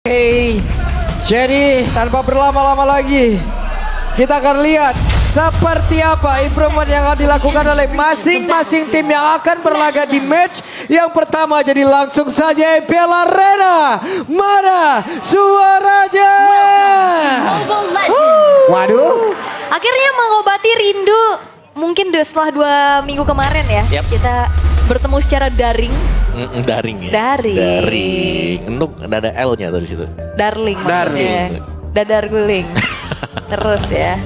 Oke, jadi tanpa berlama-lama lagi, kita akan lihat seperti apa improvement yang akan dilakukan oleh masing-masing tim yang akan berlaga di match yang pertama. Jadi langsung saja Bella Arena, mana suaranya? Waduh, akhirnya mengobati rindu mungkin setelah 2 minggu kemarin ya. Kita bertemu secara daring. Daring ya. Daring. Untuk ada L-nya tuh di situ. Darling. Darling. Dadar guling. Terus ya.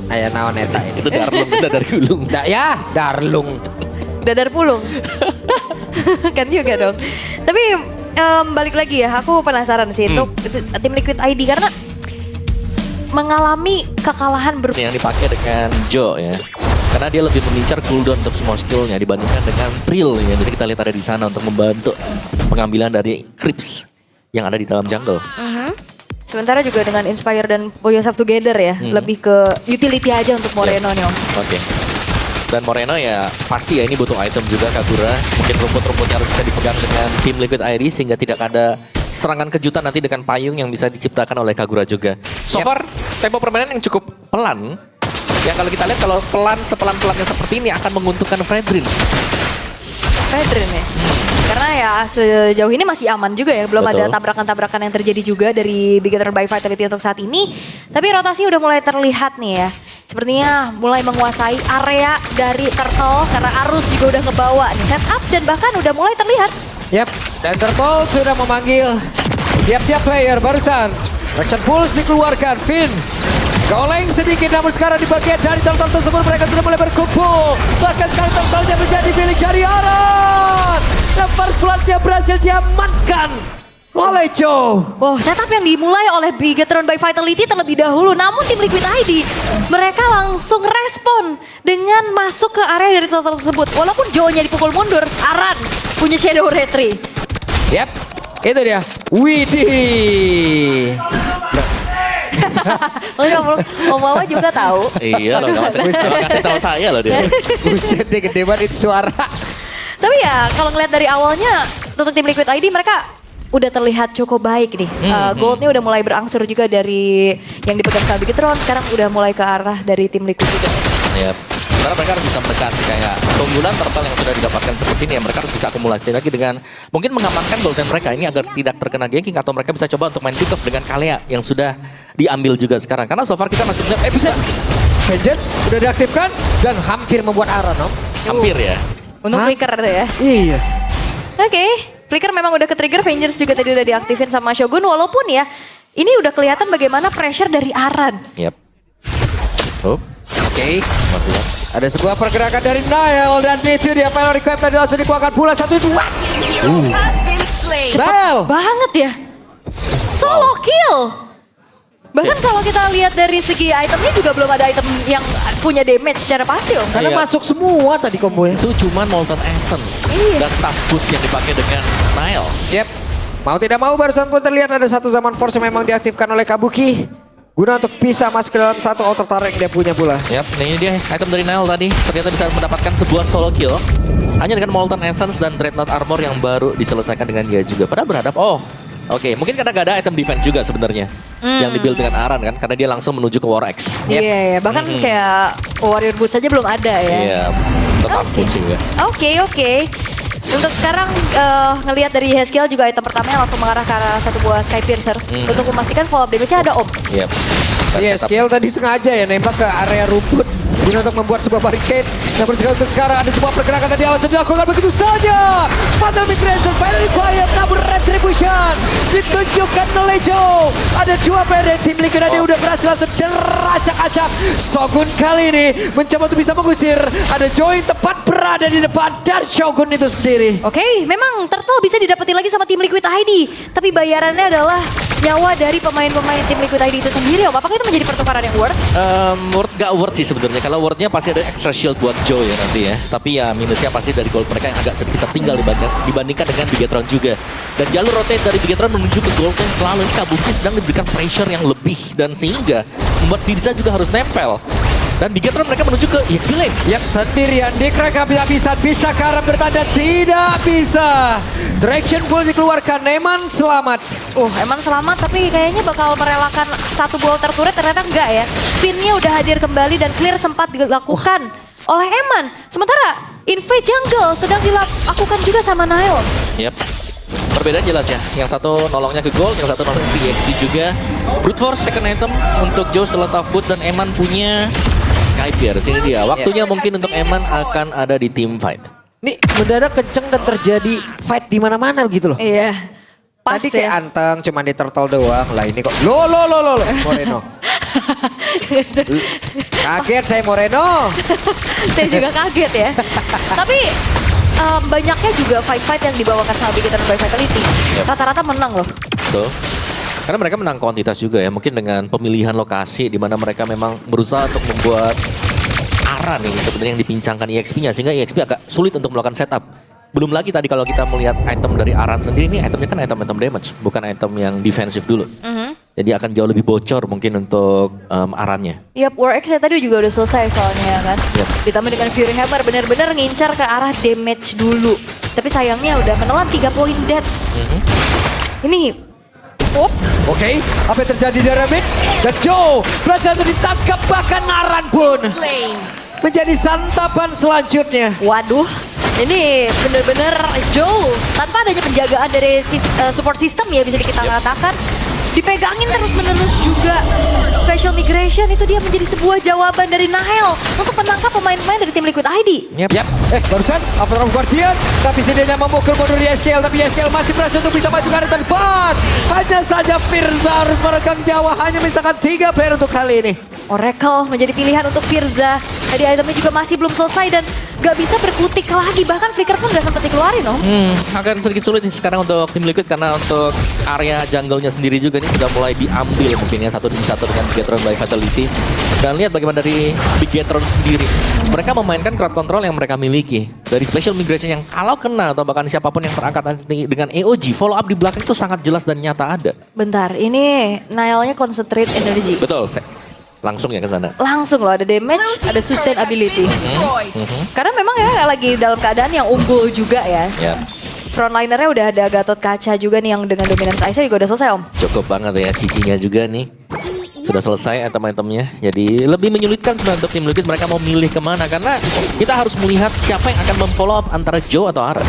Ayah naon eta ini. Itu darlung, dadar gulung. Ya, darlung. Dadar pulung. Kan juga dong. Tapi balik lagi ya, aku penasaran sih untuk tim Liquid ID karena mengalami kekalahan Yang dipakai dengan Joe ya. Karena dia lebih mengincar cooldown untuk semua skillnya dibandingkan dengan Trill yang bisa kita lihat ada di sana untuk membantu pengambilan dari creeps yang ada di dalam jungle. Sementara juga dengan Inspire dan Put Yourself Together ya, lebih ke utility aja untuk Moreno nih Om. Oke. Dan Moreno ya pasti ya ini butuh item juga Kagura. Mungkin rumput-rumputnya harus bisa dipegang dengan tim Liquid ID sehingga tidak ada serangan kejutan nanti dengan payung yang bisa diciptakan oleh Kagura juga. So far tempo permainan yang cukup pelan. Ya kalau kita lihat kalau pelan sepelan-pelannya seperti ini akan menguntungkan Fredrin. Fredrin ya? Karena ya sejauh ini masih aman juga ya. Belum ada tabrakan-tabrakan yang terjadi juga dari Bigetron by Vitality untuk saat ini. Tapi rotasi udah mulai terlihat nih ya. Sepertinya mulai menguasai area dari Turtle karena arus juga udah ngebawa nih setup dan bahkan udah mulai terlihat. Yap, dan Turtle sudah memanggil tiap-tiap player barusan. Merchant Pulse dikeluarkan, Finn goleng sedikit namun sekarang di bagian dari Turtle tersebut mereka sudah mulai berkumpul. Bahkan sekarang Turtle-nya menjadi milik dari Aran. Dan first blood-nya berhasil diamankan oleh Joe. Wow, setup yang dimulai oleh Bigetron by Vitality terlebih dahulu. Namun tim Liquid ID, mereka langsung respon dengan masuk ke area dari Turtle tersebut. Walaupun Joe-nya dipukul mundur, Aran punya Shadow Retry. Yap, itu dia. Widih. Om Wawa juga tahu. Iya loh, kasih tahu saya loh dia. Buset deh, gede banget itu suara. Tapi ya kalau ngeliat dari awalnya untuk tim Liquid ID mereka udah terlihat cukup baik nih. Goldnya udah mulai berangsur juga dari yang dipegang sama Bigetron. Sekarang udah mulai ke arah dari tim Liquid juga. Iya. Karena mereka harus bisa menekan kayak keunggulan Turtle yang sudah didapatkan seperti ini ya mereka harus bisa akumulasi lagi dengan mungkin mengamankan golden mereka ini agar tidak terkena ganking atau mereka bisa coba untuk main pick off dengan Kalea yang sudah diambil juga sekarang karena so far kita masih melihat bisa Vengeance sudah diaktifkan dan hampir membuat Aran, Om. hampir ya. Untuk Flicker tuh ya. Iya. Oke, Flicker memang udah ke-trigger, Vengeance juga tadi udah diaktifin sama Shogun. Walaupun ya, ini udah kelihatan bagaimana pressure dari Aran. Yap. Oke. Ada sebuah pergerakan dari Niall dan itu dia Valor Equip tadi langsung dikeluarkan pula satu itu. Cepat banget ya. Solo kill. Bahkan kalau kita lihat dari segi itemnya juga belum ada item yang punya damage secara pasti Om. Karena masuk semua tadi kombonya. Itu cuman Molten Essence dan Tough Boost yang dipakai dengan Nile. Yep. Mau tidak mau barusan pun terlihat ada satu zaman force yang memang diaktifkan oleh Kabuki. Guna untuk bisa masuk ke dalam satu outer turret yang dia punya pula. Yap, ini dia item dari Nile tadi. Ternyata bisa mendapatkan sebuah solo kill. Hanya dengan Molten Essence dan Dreadnought Armor yang baru diselesaikan dengan dia juga. Padahal berhadap, oke, mungkin karena gak ada item defense juga sebenarnya. Yang dibuild dengan Aran kan, karena dia langsung menuju ke War Axe. Iya, bahkan kayak Warrior Boots aja belum ada ya. Iya, tetap Boots juga. Oke. Untuk sekarang ngelihat dari Haskill juga item pertamanya langsung mengarah ke arah satu buah Sky Piercers. Untuk memastikan follow up damage-nya ada Om. Yep. Iya, skill tadi sengaja ya nembak ke area rumput guna untuk membuat sebuah barricade. Namun untuk sekarang ada sebuah pergerakan tadi awal dilakukan begitu saja. Fatal Migration, Final Required, namun Retribution ditunjukkan oleh Joe. Ada 2 player dari tim Liquid yang udah berhasil langsung deracak-acak. Shogun kali ini mencoba untuk bisa mengusir. Ada Joe yang tepat berada di depan dan Shogun itu sendiri. Oke, memang Turtle bisa didapati lagi sama tim Liquid ID. Tapi bayarannya adalah nyawa dari pemain-pemain tim Liquid ID itu sendiri Om. Apakah itu menjadi pertukaran yang worth? Gak worth sih sebenarnya. Kalau worthnya pasti ada extra shield buat Joe ya nanti ya. Tapi ya minusnya pasti dari gold mereka yang agak sedikit tertinggal dibandingkan dengan Bigetron juga. Dan jalur rotate dari Bigetron menuju ke gold yang selalu Kabuki sedang diberikan pressure yang lebih. Dan sehingga membuat Firza juga harus nempel. Dan Bigetron mereka menuju ke EXP lane. Yap, sendirian di crack habis-habisan. Bisa Karam bertanda? Tidak bisa. Traction full dikeluarkan. Eman selamat. Eman selamat tapi kayaknya bakal merelakan satu bolter turret, ternyata enggak ya. Pinnya udah hadir kembali dan clear sempat dilakukan oleh Eman. Sementara invade jungle sedang dilakukan juga sama Nile. Yap. Perbedaan jelas ya. Yang satu nolongnya ke gold, yang satu nolongnya ke EXP juga. Brute Force second item untuk Joe setelah tough boots dan Eman punya Skypier. Sini dia. Waktunya mungkin untuk Eman akan ada di team fight. Nih mendadak kenceng dan terjadi fight di mana-mana gitu loh. Iya. Pas Tadi ya. kayak anteng, cuman di turtle doang. Lah ini kok, lo, Moreno. Kaget saya Moreno. Saya juga kaget ya. Tapi banyaknya juga fight-fight yang dibawakan sama Bigetron by Vitality. Rata-rata menang loh. Betul. Karena mereka menang kuantitas juga ya. Mungkin dengan pemilihan lokasi di mana mereka memang berusaha untuk membuat Aran ini sebenarnya yang dipincangkan EXP-nya. Sehingga EXP agak sulit untuk melakukan setup. Belum lagi tadi kalau kita melihat item dari Aran sendiri, ini itemnya kan item-item damage. Bukan item yang defensif dulu. Jadi akan jauh lebih bocor mungkin untuk Arannya. Yap, War X tadi juga udah selesai soalnya kan. Yap. Ditambah dengan Fury Hammer benar-benar ngincar ke arah damage dulu. Tapi sayangnya udah menelan 3 poin dead. Ini Oke, apa yang terjadi di Remit? Dan Joe berhasil ditangkap, bahkan Aran pun menjadi santapan selanjutnya. waduh. Ini bener-bener Joe tanpa adanya penjagaan dari support system ya bisa kita katakan. Dipegangin terus-menerus juga. Special Migration itu dia menjadi sebuah jawaban dari Nahel untuk menangkap pemain-pemain dari tim Liquid ID. Yap. Barusan Avatar of Guardian, tapi setidaknya memukul mundur YSKL, tapi YSKL masih berhasil untuk bisa maju ke arah depan. Hanya saja Firza harus meregang nyawa, hanya misalkan 3 player untuk kali ini. Oracle menjadi pilihan untuk Firza. Tadi itemnya juga masih belum selesai dan gak bisa berkutik lagi. Bahkan Flicker pun gak sempat dikeluarin loh. Akan sedikit sulit nih sekarang untuk tim Liquid karena untuk area jungle-nya sendiri juga ini sudah mulai diambil mungkin ya satu demi satu dengan Bigetron by Vitality. Dan lihat bagaimana dari Bigetron sendiri. Mereka memainkan crowd control yang mereka miliki. Dari special migration yang kalau kena atau bahkan siapapun yang terangkat nanti dengan EOG, follow up di belakang itu sangat jelas dan nyata ada. Bentar, ini Nile-nya concentrate energy. Betul, langsung ya ke sana. Langsung loh, ada damage, ada sustainability. Karena memang ya lagi dalam keadaan yang unggul juga ya. Ya, Frontlinernya udah ada Gatot Kaca juga nih yang dengan dominance Aisyah juga udah selesai om. cukup banget ya cicinya juga nih. Sudah selesai item-itemnya. Jadi lebih menyulitkan sebenarnya untuk tim Liquid mereka mau milih kemana. Karena kita harus melihat siapa yang akan memfollow up antara Joe atau Aran.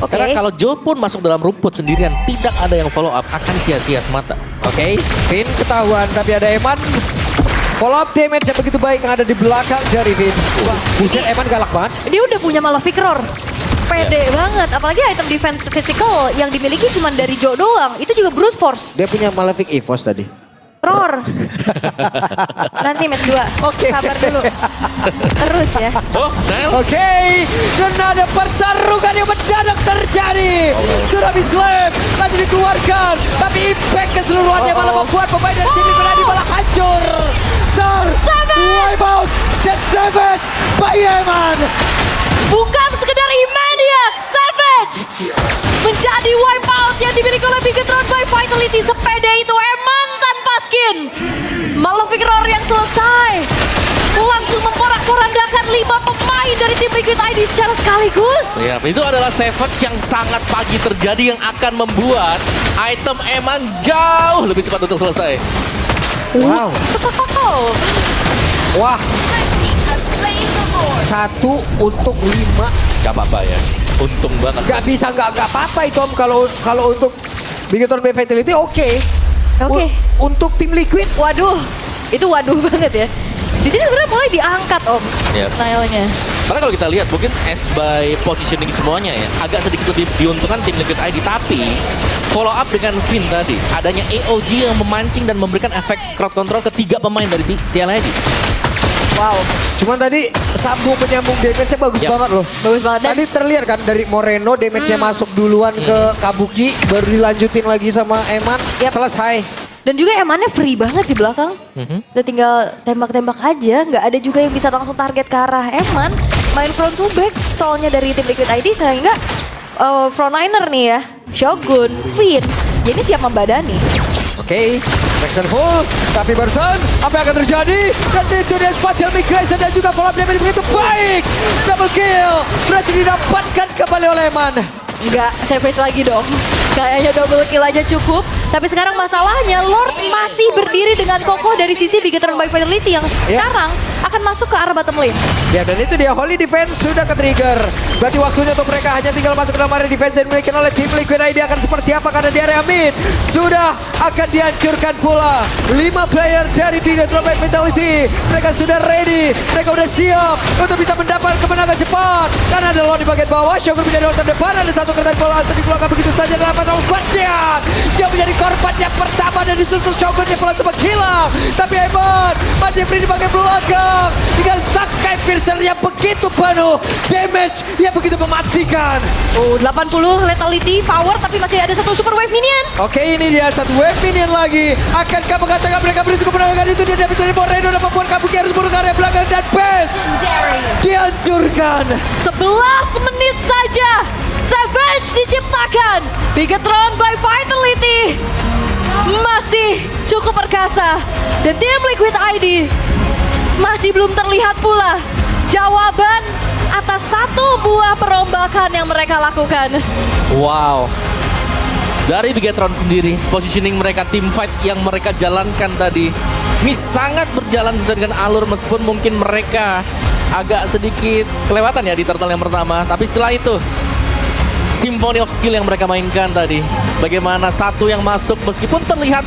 Oke. Karena kalau Joe pun masuk dalam rumput sendirian, tidak ada yang follow up, akan sia-sia semata. Oke, Vin ketahuan, tapi ada Eman. Follow up damage yang begitu baik yang ada di belakang dari Vin. Wah, buset Eman galak banget. Dia udah punya Malefic Roar. Pede banget, apalagi item defense physical yang dimiliki cuma dari Joe doang. Itu juga brute force. Dia punya Malefic Evos tadi. Roar. Nanti match 2. Oke. Sabar dulu. Terus ya. Oh, Nile. Oke, dan ada pertarungan yang mendadak terjadi. Tsunami Slam masih dikeluarkan, tapi impact keseluruhannya malah membuat pemain dari tim Liquid ID malah hancur. Wipe out dan Savage by Eman. Bukan sekedar immediate, Savage menjadi wipeout yang dimiliki oleh Bigetron by Vitality. Sepeda itu Eman tanpa skin. Malefic Roar yang selesai langsung memporak-porandakan 5 pemain dari tim Liquid ID secara sekaligus. Ya, itu adalah Savage yang sangat pagi terjadi yang akan membuat item Eman jauh lebih cepat untuk selesai. Wow. Wah. 1 untuk 5. Gak apa-apa ya, untung banget. Gak bisa, gak apa-apa itu Om. Kalau untuk Bigetron by Vitality oke. Oke. Untuk tim Liquid, Waduh, itu waduh banget ya. Di sini sebenarnya mulai diangkat om, Yap. Nile-nya. Karena kalau kita lihat mungkin as by positioning semuanya ya agak sedikit lebih diuntungkan tim Liquid ID, tapi follow up dengan Finn tadi adanya EOG yang memancing dan memberikan efek crowd control ke 3 pemain dari TLID. Wow, cuman tadi sambung menyambung damage-nya bagus Yap. banget loh. bagus banget. Dan Tadi terlihat kan dari Moreno damage-nya masuk duluan ke Kabuki, baru dilanjutin lagi sama Eman, Yap. selesai. Dan juga Emannya free banget di belakang. Udah tinggal tembak-tembak aja, nggak ada juga yang bisa langsung target ke arah Eman. Main front to back soalnya dari tim Liquid ID sehingga frontliner nih ya, Shogun, Finn, jadi siap membadani. Oke, Rexon full, tapi barusan apa yang akan terjadi? Dan itu dia Spatial Migration dan juga follow up damage begitu baik. Double kill berhasil didapatkan kembali oleh Eman. Enggak, savage lagi dong. Kayaknya double kill aja cukup. Tapi sekarang masalahnya Lord masih berdiri dengan kokoh dari sisi Bigetron by Vitality yang sekarang akan masuk ke arah bottom lane. Ya, dan itu dia Holy Defense sudah ke-trigger. Berarti waktunya untuk mereka hanya tinggal masuk ke dalam area defense yang dimiliki oleh tim Liquid ID akan seperti apa karena di area mid sudah akan dihancurkan pula. 5 player dari Bigetron by Vitality. Mereka sudah ready, mereka sudah siap untuk bisa mendapat kemenangan cepat. Karena ada Lord di bagian bawah, Shogun menjadi orang terdepan, ada satu kertas bola untuk dikeluarkan begitu saja dalam patrol Guardian. Dia menjadi korban yang pertama dan disusul Shogun yang pelan sempat hilang. Tapi Eman masih free di bagian belakang dengan Dark Sky Piercer yang begitu penuh, damage yang begitu mematikan. 80 lethality power tapi masih ada satu super wave minion. Oke, ini dia satu wave minion lagi. Akankah mengatakan mereka berisi kemenangan itu? Dia dapat dari Moreno dan membuat Kabuki harus bunuh ke area belakang dan base dihancurkan. 11 menit saja Savage diciptakan. Bigetron by Vitality masih cukup perkasa. Dan tim Liquid ID masih belum terlihat pula jawaban atas satu buah perombakan yang mereka lakukan. Wow. Dari Bigetron sendiri, positioning mereka, team fight yang mereka jalankan tadi ini sangat berjalan sesuai dengan alur meskipun mungkin mereka agak sedikit kelewatan ya di turtle yang pertama. Tapi setelah itu Symphony of Skill yang mereka mainkan tadi, bagaimana satu yang masuk meskipun terlihat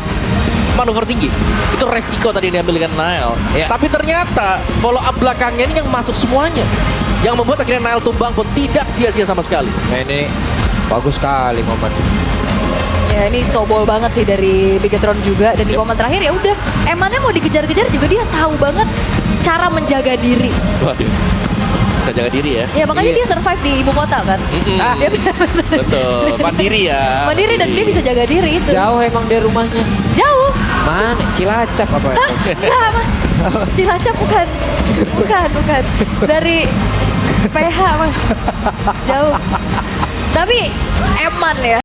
manuver tinggi, itu resiko tadi yang diambil dengan Nile. Tapi ternyata follow up belakangnya ini yang masuk semuanya, yang membuat akhirnya Nile tumbang pun tidak sia-sia sama sekali. Nah, ini bagus sekali momen. Ya ini snowball banget sih dari Bigetron juga. Dan di momen terakhir ya udah Emannya mau dikejar-kejar juga dia tahu banget cara menjaga diri. Waduh, bisa jaga diri ya. Ya makanya dia survive di ibu kota kan. Dia Betul, mandiri ya. mandiri dan dia bisa jaga diri itu. Jauh emang dari rumahnya. Jauh. Mana? Cilacap apa? Enggak mas, Cilacap bukan. Dari PH mas, jauh. Tapi Eman ya.